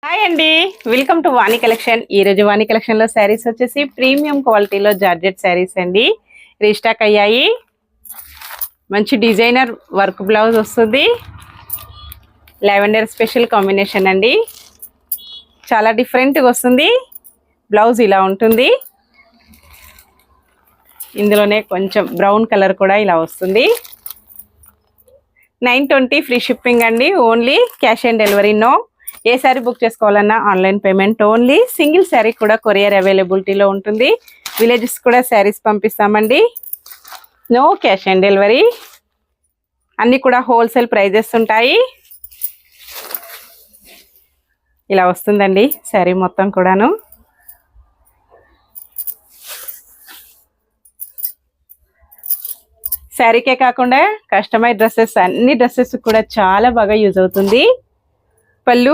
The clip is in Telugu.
హాయ్ అండి, వెల్కమ్ టు వాణి కలెక్షన్. ఈ రోజు వాణి కలెక్షన్ లో శారీస్ వచ్చేసి ప్రీమియం క్వాలిటీలో జార్జెట్ శారీస్ అండి రీస్టాక్ అయ్యాయి. మంచి డిజైనర్ వర్క్ బ్లౌజ్ వస్తుంది. లావెండర్ స్పెషల్ కాంబినేషన్ అండి, చాలా డిఫరెంట్గా వస్తుంది. బ్లౌజ్ ఇలా ఉంటుంది. ఇందులోనే కొంచెం బ్రౌన్ కలర్ కూడా ఇలా వస్తుంది. 920 ఫ్రీ షిప్పింగ్ అండి. Only cash on delivery no. ఏ శారీ బుక్ చేసుకోవాలన్నా online payment only. Single sari కూడా కొరియర్ అవైలబిలిటీలో ఉంటుంది. విలేజెస్ కూడా శారీస్ పంపిస్తామండి. No cash on delivery. అన్నీ కూడా హోల్సేల్ ప్రైజెస్ ఉంటాయి. ఇలా వస్తుందండి శారీ మొత్తం కూడాను. శారీకే కాకుండా కస్టమైజ్ డ్రెస్సెస్, అన్ని డ్రెస్సెస్ కూడా చాలా బాగా యూజ్ అవుతుంది. పళ్ళు